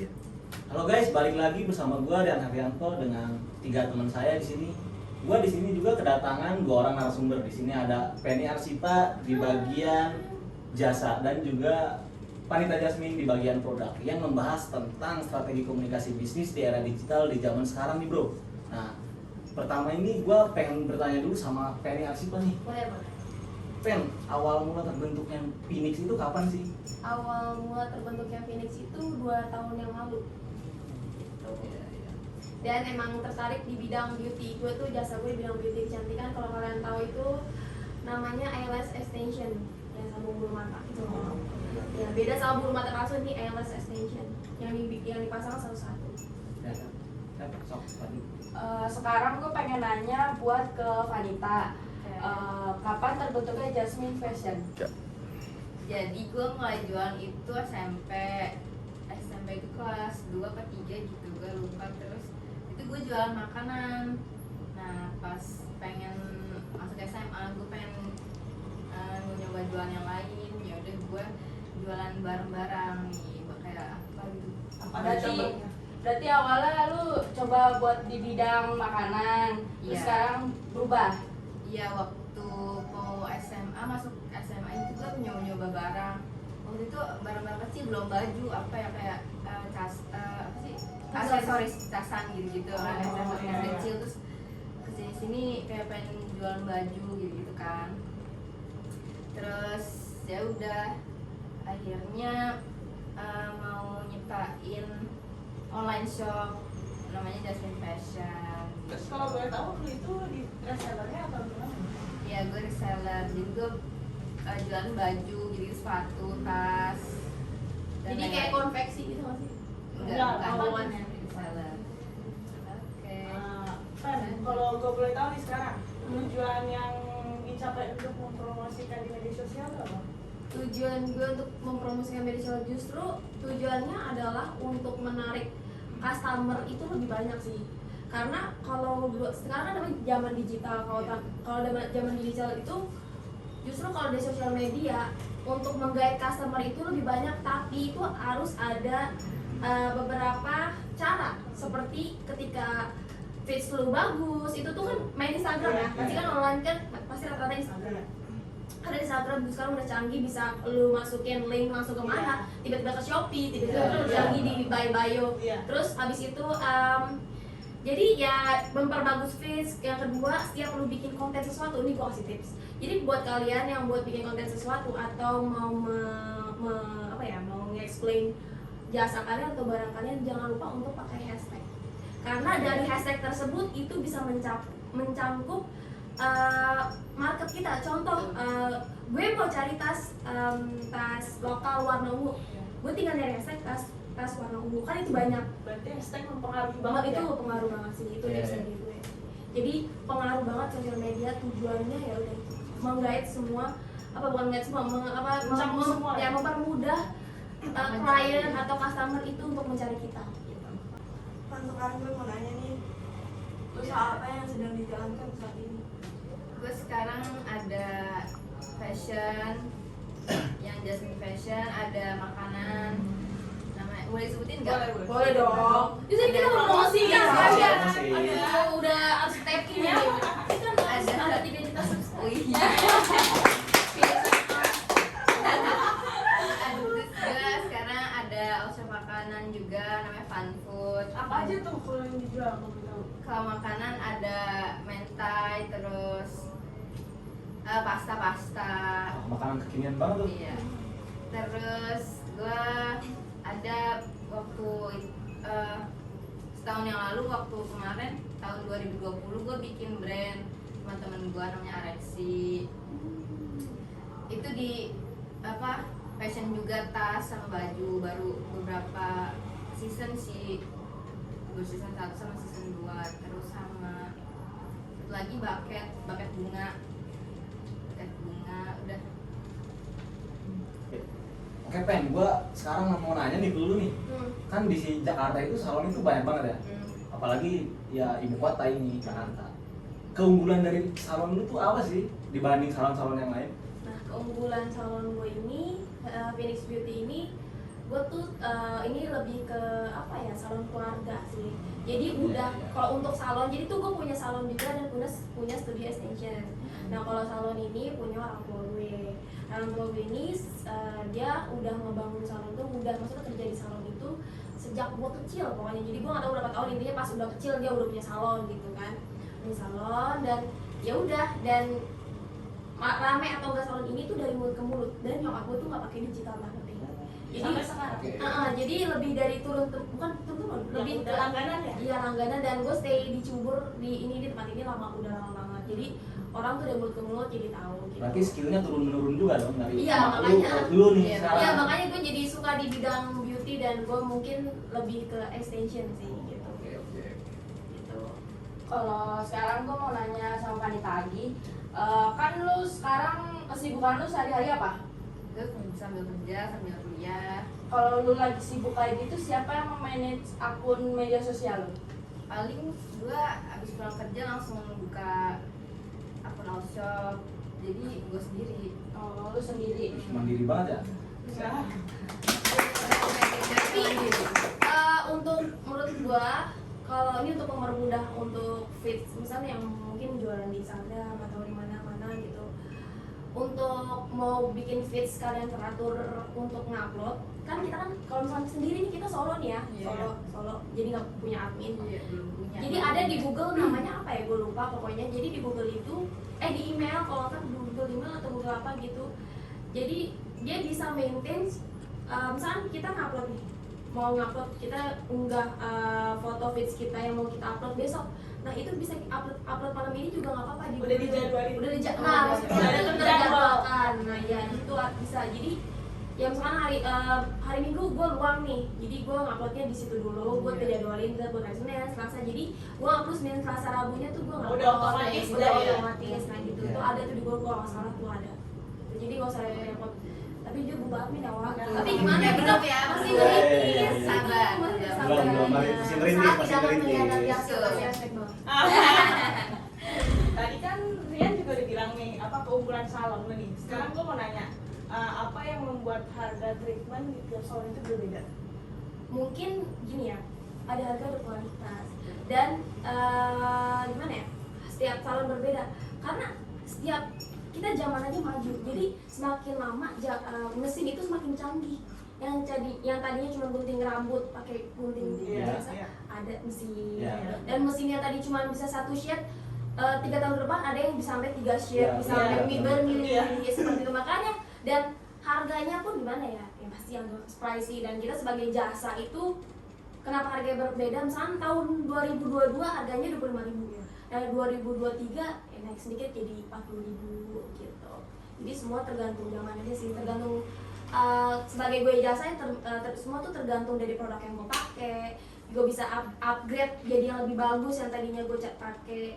Iya. Halo guys, balik lagi bersama gua Rian Haryanto dengan 3 teman saya di sini. Gua di sini juga kedatangan 2 orang narasumber. Di sini ada Penny Arsita di bagian jasa dan juga Panita Jasmine di bagian produk yang membahas tentang strategi komunikasi bisnis di era digital di zaman sekarang nih bro. Nah, pertama ini gua pengen bertanya dulu sama Penny Arsita nih. Boleh. Pen, awal mula terbentuknya Phoenix itu kapan sih? Awal mula terbentuknya Phoenix itu 2 tahun yang lalu. Dan emang tertarik di bidang beauty. Gue tuh jasa gue di bidang beauty kecantikan. Kalau kalian tahu itu namanya eyelash extension, yang sambung bulu mata itu. Ya, beda sama bulu mata palsu, ini eyelash extension yang dipasang satu-satu. Ya, sok lanjut. Sekarang gue pengen nanya buat ke Vanita, kapan terbentuknya Jasmine Fashion? Jadi gue mulai jualan itu SMP itu kelas 2 ke 3 gitu, gue lupa. Terus itu gue jualan makanan. Nah pas pengen masuk SMA gue pengen nyoba jualan yang lain. Ya udah gue jualan barang-barang nih, kayak apa gitu. Berarti awalnya lu coba buat di bidang makanan, terus Iya. sekarang berubah. Iya, waktu mau SMA, masuk SMA itu gue nyoba barang. Waktu itu barang-barang kecil, belum baju, apa ya, kayak apa sih, aksesoris casan gitu-gitu kan, aksesoris iya. kecil. Terus kesini-sini kayak pengen jualan baju gitu kan. Terus ya udah, akhirnya mau nyiptain online shop namanya Jasmine Fashion. Terus kalau boleh tahu lu itu di resellernya atau gimana? Ya gue reseller, jadi gue jualan baju, jadi sepatu, tas. dan Jadi kayak lain-lain. konveksi gitu nggak sih? Enggak, bukan reseller. Oke. Kalau gue boleh tahu nih sekarang, tujuan yang dicapai untuk mempromosikan di media sosial itu apa? Tujuan gue untuk mempromosikan media sosial justru tujuannya adalah untuk menarik customer itu lebih banyak sih. Karena kalau sekarang kan namanya zaman digital, kalau zaman digital itu justru kalau di sosial media untuk menggait customer itu lebih banyak, tapi itu harus ada beberapa cara, seperti ketika feeds lu bagus, itu tuh kan main Instagram ya, pasti kan online kan pasti rata-rata Instagram ya. Ada Instagram sekarang udah canggih, bisa lu masukin link langsung ke mana, tiba-tiba ke Shopee, tiba-tiba canggih di bio. Terus habis itu jadi ya memperbagus feeds. Yang kedua, setiap lu bikin konten sesuatu, ini gua kasih tips. Jadi buat kalian yang buat bikin konten sesuatu atau mau mau nge-explain jasa kalian atau barang kalian, jangan lupa untuk pakai hashtag. Karena dari hashtag tersebut itu bisa mencangkup market kita. Contoh, gue mau cari tas lokal warna ungu, gue tinggal nyari hashtag tas warna ungu, kan itu banyak. Berarti hashtag mempengaruhi Banget banget itu ya? pengaruh banget sih, itu Iya, tips iya. dari gue. Jadi pengaruh banget sosial media, tujuannya ya udah menggait semua, bukan menggait semua, Mencakup semua ya? mempermudah klien atau customer itu untuk mencari kita. Sekarang gue mau nanya nih, usaha apa yang sedang dijalankan saat ini? Gue sekarang ada fashion, yang Jasmine Fashion, ada makanan, namanya boleh disebutin nggak? Boleh dong. Jadi kita Ada promosikan promosi. aja. Promosi. Udah harus tapping ya. Kita ada 3 juta subscriber. Oh iya. Terus juga sekarang ada outlet makanan juga, namanya Fun Food. Apa aja tuh kalau yang dijual kalau boleh tahu? Kalau makanan ada mentai, terus pasta. Makanan kekinian banget tuh. Iya. Terus gue ada waktu setahun yang lalu, waktu kemarin tahun 2020 gue bikin brand sama temen gue namanya Arexi. Itu di fashion juga, tas sama baju, baru beberapa season sih, baru season 1 sama season 2. Terus sama satu lagi bucket bunga udah. Oke Pen, gua sekarang mau nanya nih dulu nih. Kan di Jakarta itu salon itu banyak banget ya. Apalagi ya ibu kota ini, Jakarta. Keunggulan dari salon lu tuh apa sih dibanding salon-salon yang lain? Nah, keunggulan salon gue ini, Phoenix Beauty ini, gue tuh ini lebih ke apa ya, salon keluarga sih. Jadi Iya, udah iya. kalau untuk salon, jadi tuh gue punya salon juga dan punya studio extension. Nah kalau salon ini punya orang tua gue. Orang tua gue ini dia udah ngebangun salon tuh, udah maksudnya kerja di salon itu sejak gue kecil pokoknya. Jadi gue nggak tahu berapa tahun, intinya pas udah kecil dia udah punya salon gitu kan, punya salon. Dan ya udah, dan rame atau enggak salon ini tuh dari mulut ke mulut, dan nyokap gue tuh nggak pakai digital banget. Jadi Sampai sekarang. Oke. jadi lebih dari bukan turun, lebih Udah langganan ya? Iya langganan, dan gue stay di Cibubur di tempat ini udah lama banget. Jadi orang tuh dari mulut ke mulut jadi tahu gitu. Berarti skillnya turun menurun juga dong dari Iya, sama makanya. lu nih Iya, sekarang. Iya makanya gue jadi suka di bidang beauty, dan gue mungkin lebih ke extension sih gitu. Oke. Gitu. Kalau sekarang gue mau nanya sama Vanita lagi, kan lu sekarang kesibukan lu sehari-hari apa? Gue sambil kerja sambil kuliah. Kalau lu lagi sibuk kayak gitu, siapa yang memanage akun media sosial lu? Paling gue abis pulang kerja langsung buka akun Outshop, jadi gue sendiri. Oh, lu sendiri. Mandiri banget ya. Nah, Tapi untuk menurut gue, kalau ini untuk mempermudah untuk feeds, misalnya yang mungkin jualan di Instagram atau di mana-mana gitu, untuk mau bikin feeds kalian teratur untuk ngupload, kan kita kan kalau misalnya sendiri nih, kita solo nih ya, Iya. solo, jadi nggak punya admin. Iya, belum punya. Jadi ada di Google namanya apa ya, gue lupa pokoknya. Jadi di Google itu, di email, kalau kan Google email atau Google apa gitu. Jadi dia bisa maintain, misalnya kita ngupload nih, mau ngupload, kita unggah foto feeds kita yang mau kita upload besok. Nah itu bisa upload malam ini juga nggak apa-apa. Udah dijadwalin. Udah dijadwalin. Nah, Nah, udah itu terjadwal. terjadwalkan. Nah ya itu bisa. Jadi ya misalkan hari Minggu gue luang nih, jadi gue nguploadnya di situ dulu, gue terjadwalin ke buat hari Senin, Selasa. Jadi gue upload Senin, Selasa, Rabunya tuh gue nggak Udah otomatis udah ya? otomatis. Nah gitu, itu ada tuh di gue nggak salah tuh ada. Jadi gak usah repot. Tapi juga gue admin ya Wak. Tapi gimana Ya, kita belum ya, masih belum. merintis, Sabar. masih Belum, sabar. belum. Masih merintis, Saat masih tidak akan merintis. melihat dari hasil aspek banget. Tadi kan Rian juga udah bilang nih apa keunggulan salon lu nih. Sekarang gue mau nanya, apa yang membuat harga treatment di tiap salon itu berbeda? Mungkin gini ya, ada harga ada kualitas, dan gimana ya, setiap salon berbeda karena setiap kita zaman aja maju, jadi semakin lama mesin itu semakin canggih. Yang tadinya cuma gunting rambut pakai gunting Iya, biasa, iya. ada mesin. Iya. Dan mesinnya tadi cuma bisa satu shade, 3 tahun ke depan ada yang bisa sampai 3 shade, Iya, bisa iya. sampai bermili-mili Iya. seperti itu. Makanya, dan harganya pun gimana ya, pasti yang pricey. Dan kita sebagai jasa itu kenapa harganya berbeda? Misalnya tahun 2022 harganya 25.000, dan 2023 naik sedikit jadi 40.000 gitu. Jadi semua tergantung zaman aja sih, tergantung sebagai gue jasa semua tuh tergantung dari produk yang gue pakai. Gue bisa upgrade jadi yang lebih bagus, yang tadinya gue pakai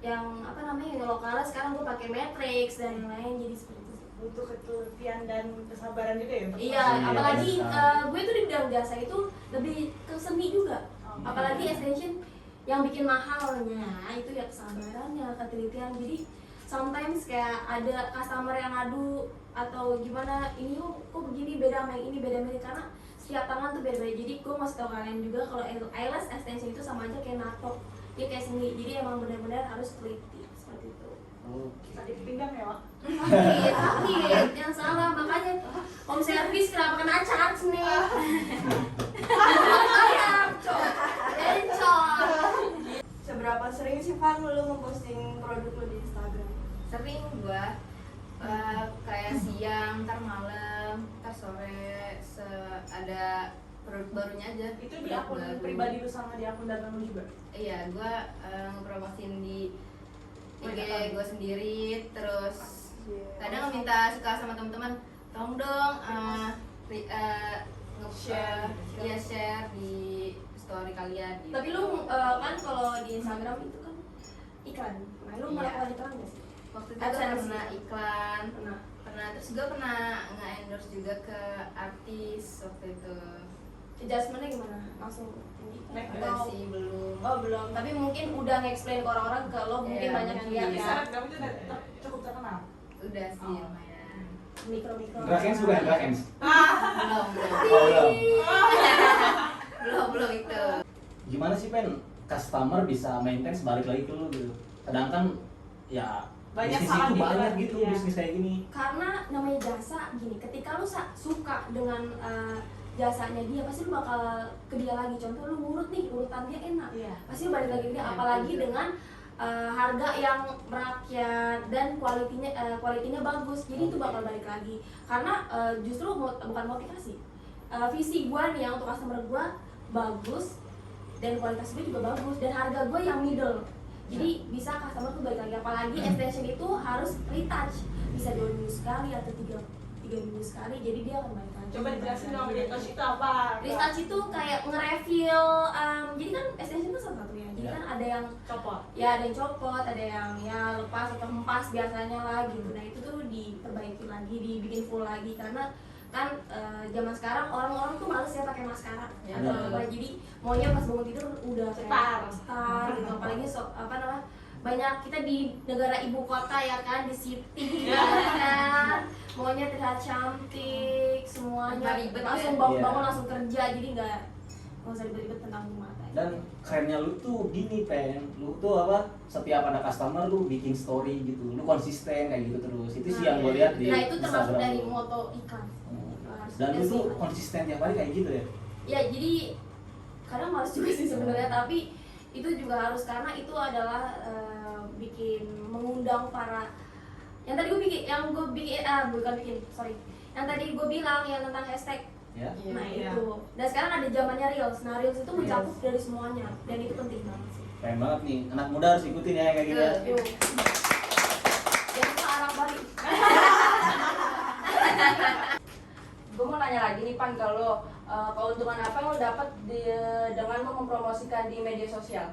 yang apa namanya yang lokal, sekarang gue pakai matrix dan yang lain, jadi seperti itu. Butuh ketelitian dan kesabaran juga ya? untuk Iya, Iya, apalagi benar. gue tuh di bidang jasa itu lebih ke seni juga. Oh, Apalagi extension yang bikin mahalnya itu ya kesabarannya, ketelitian. Jadi sometimes kayak ada customer yang ngadu atau gimana, ini kok begini beda sama yang ini, beda karena setiap tangan tuh beda-beda. Jadi gue masih tau kalian juga kalau eyelash extension itu sama aja kayak nato, dia kayak seni. Jadi emang benar-benar harus teliti seperti itu. Oke. sakit pinggang ya, Wak? Sakit, yang salah. Makanya home service kenapa kena charge nih? Encok. Seberapa sering sih Van lu memposting produk lu di Instagram? Sering gua kayak siang, ntar malam, ntar sore, ada produk barunya aja. Itu di akun Baru. pribadi lu sama di akun dagang lu juga? Iya, gua ngepromosin di IG Banyak gua sendiri, terus Iya. kadang minta suka sama teman-teman, tolong dong Share. ya share di story kalian. Gitu. Tapi lu kan kalau di Instagram itu kan iklan. Nah, lu Iya. melakukan iklan nggak sih? waktu itu AdSense. gua pernah iklan, Pernah. terus gue pernah nge-endorse juga ke artis waktu itu. Adjustmentnya gimana? Langsung tinggi? Naik Enggak Atau- sih, belum. Oh belum. Tapi mungkin udah nge-explain ke orang-orang kalau mungkin Iya, banyak yang mungkin. lihat Tapi ya. selebgram itu udah cukup terkenal. Udah sih Oh. lumayan. mikro-mikro. Drakens bukan Drakens. Belum Oh, belum. belum itu. Gimana sih Pen customer bisa maintain balik lagi ke lu gitu? Kadang kan ya Banyak bisnis salah itu gitu banyak kan, gitu iya. bisnis kayak gini. Karena namanya jasa gini, ketika lu suka dengan jasanya dia, pasti lu bakal ke dia lagi. Contoh lu ngurut nih, urutan dia enak, Iya. pasti lu balik lagi ke dia. Apalagi dengan harga yang merakyat dan kualitinya bagus, jadi itu bakal balik lagi. Karena justru bukan motivasi, visi gua nih yang untuk customer gua bagus dan kualitas gue juga bagus dan harga gue yang middle. Jadi bisa customer tuh balik lagi. Apalagi extension itu harus retouch, bisa 2 minggu sekali atau 3 minggu sekali, jadi dia akan balik lagi. Coba dijelasin dong retouch itu apa? Retouch itu kayak nge-refill, jadi kan extension itu satu ya. Jadi Ya. kan ada yang Copot. ya ada yang copot, ada yang ya lepas atau hempas biasanya lah gitu. Nah itu tuh diperbaiki lagi, dibikin full lagi karena kan zaman sekarang orang-orang tuh males ya pakai maskara. Ya, Atau apa, jadi maunya pas bangun tidur udah Star. star gitu. Apalagi banyak kita di negara ibu kota ya kan, di city ya kan, maunya terlihat cantik semuanya, Tanpa ribet langsung ya. bangun Iya. langsung kerja, jadi nggak usah ribet-ribet tentang rumah tangga. Dan kerennya lu tuh gini Pen, lu tuh apa setiap ada customer lu bikin story gitu, lu konsisten kayak gitu terus. Itu sih yang gue lihat di Nah itu termasuk Instagram dari lu. moto iklan. Dan lu Harus tuh ada sih. konsisten tiap hari kayak gitu ya. Ya jadi kadang males juga sih sebenarnya, tapi itu juga harus karena itu adalah bikin mengundang para yang tadi gue bikin, yang tadi gue bilang yang tentang hashtag. Ya. Iya. Nah Iya. itu, dan sekarang ada zamannya reels. Nah reels itu mencakup dari semuanya dan itu penting banget sih. Keren banget nih, anak muda harus ikutin ya kayak gitu ya. Yuk. Jangan lupa arah balik. Gue mau nanya lagi nih Pan, kalau keuntungan apa yang lo dapat dengan lo mempromosikan di media sosial?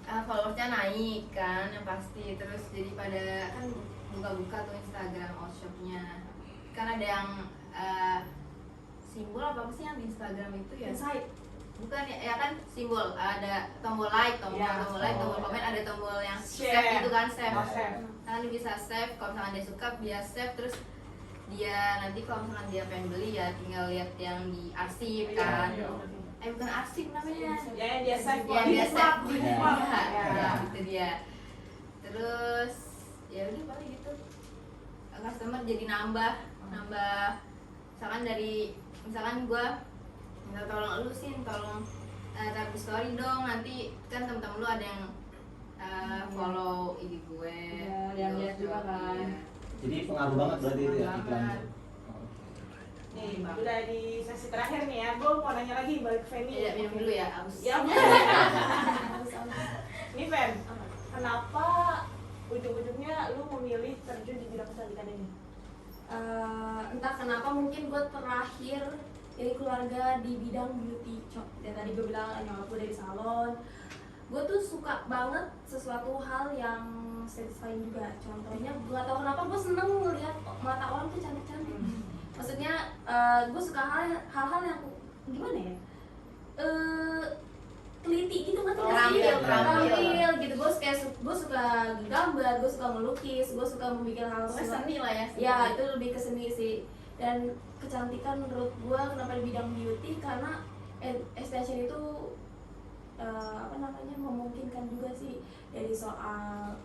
Followersnya naik kan yang pasti, terus jadi pada kan buka-buka tuh Instagram outshopnya kan ada yang simbol apa sih yang di Instagram itu ya? Insight. Bukan ya kan simbol, ada tombol like, tombol Ya. like, tombol Oh. komen, ada tombol yang Share. save itu kan, save. Oh, save. Nah, dia bisa save, kalau misalkan dia suka dia save, terus dia nanti kalau misalkan dia pengen beli ya tinggal lihat yang di arsip kan. Iya. Bukan arsip namanya. Ya yang dia save. Yang dia save di Ya. bookmark. Ya, Ya. itu dia. Terus ya udah paling gitu. Customer jadi nambah. Misalkan gua minta tolong lu sih, tolong taruh story dong, nanti kan temen-temen lu ada yang follow IG gue. Iya, dia lihat juga kan. Iya. Jadi pengaruh banget berarti itu ya Pengaruh iklan. banget. Nih, udah di sesi terakhir nih ya. Gue mau nanya lagi balik Feni. Iya, minum dulu ya, aus. Ya. Harus. Nih Fen, kenapa ujung-ujungnya lu memilih terjun di bidang kecantikan ini? Entah kenapa mungkin gue terakhir dari keluarga di bidang beauty shop. Dan tadi gue bilang nyokap gue dari salon. Gue tuh suka banget sesuatu hal yang satisfying juga. Contohnya gue gak tau kenapa gue seneng ngeliat mata orang tuh cantik-cantik. Maksudnya gue suka hal-hal yang gimana ya? Teliti gitu nggak terampil gitu. Gue suka gambar, gue suka melukis, gue suka membuat hal Seni lah ya. ya itu lebih ke seni sih. Dan kecantikan menurut gue kenapa di bidang beauty, karena extension itu memungkinkan juga sih dari soal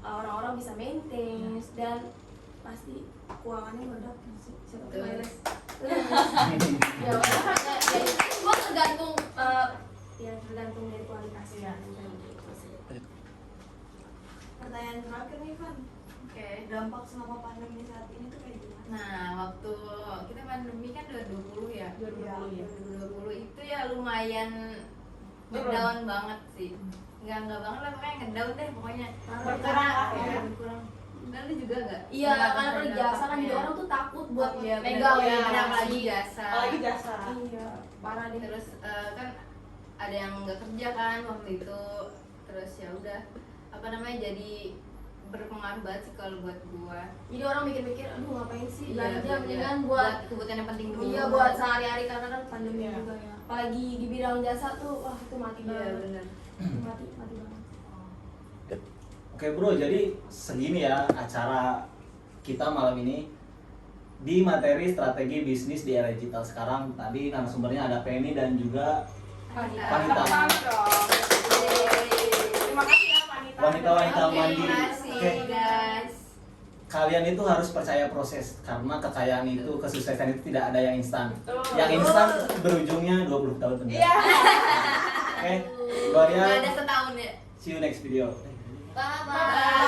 orang-orang bisa maintain dan pasti keuangannya meledak sih. Siapa tahu Betul. beres. Ya makanya ya itu semua tergantung dari kualitasnya. Gitu sih. Pertanyaan terakhir nih Van, Oke. dampak selama pandemi saat ini tuh kayak gimana? Nah, waktu kita pandemi kan 2020 ya. 2020 ya. 2020 itu ya lumayan ngedown banget sih. Enggak banget lah, pokoknya ngedown deh pokoknya. Berkurang lah ya. Berkurang. Dan lu juga enggak? Iya, karena kalau di jasa kan jadi orang tuh takut buat Iya, megang bener. ya. Ada apalagi jasa. Apalagi jasa. Iya, parah deh. Terus kan ada yang nggak kerja kan waktu itu. Terus ya udah jadi berpengaruh banget sih kalau buat gua. Jadi orang mikir-mikir, aduh ngapain sih Iya, belanja, iya. mendingan buat kebutuhan yang penting dulu. iya buat sehari-hari karena kan pandemi Iya. juga ya. Apalagi di bidang jasa tuh, wah itu mati Iya, banget. benar. Mati banget. Oke bro, jadi segini ya acara kita malam ini di materi strategi bisnis di era digital sekarang. Tadi narasumbernya ada Penny dan juga Wanita. Wanita. Tepuk tangan dong. Terima kasih ya wanita. Wanita-wanita Oke, mandiri. terima kasih Oke. guys. Kalian itu harus percaya proses, karena kekayaan itu, kesuksesan itu tidak ada yang instan. Betul. Yang instan berujungnya 20 tahun penjara. Iya. Oke, Gloria, Nggak ada setahun ya. see you next video. Bye bye.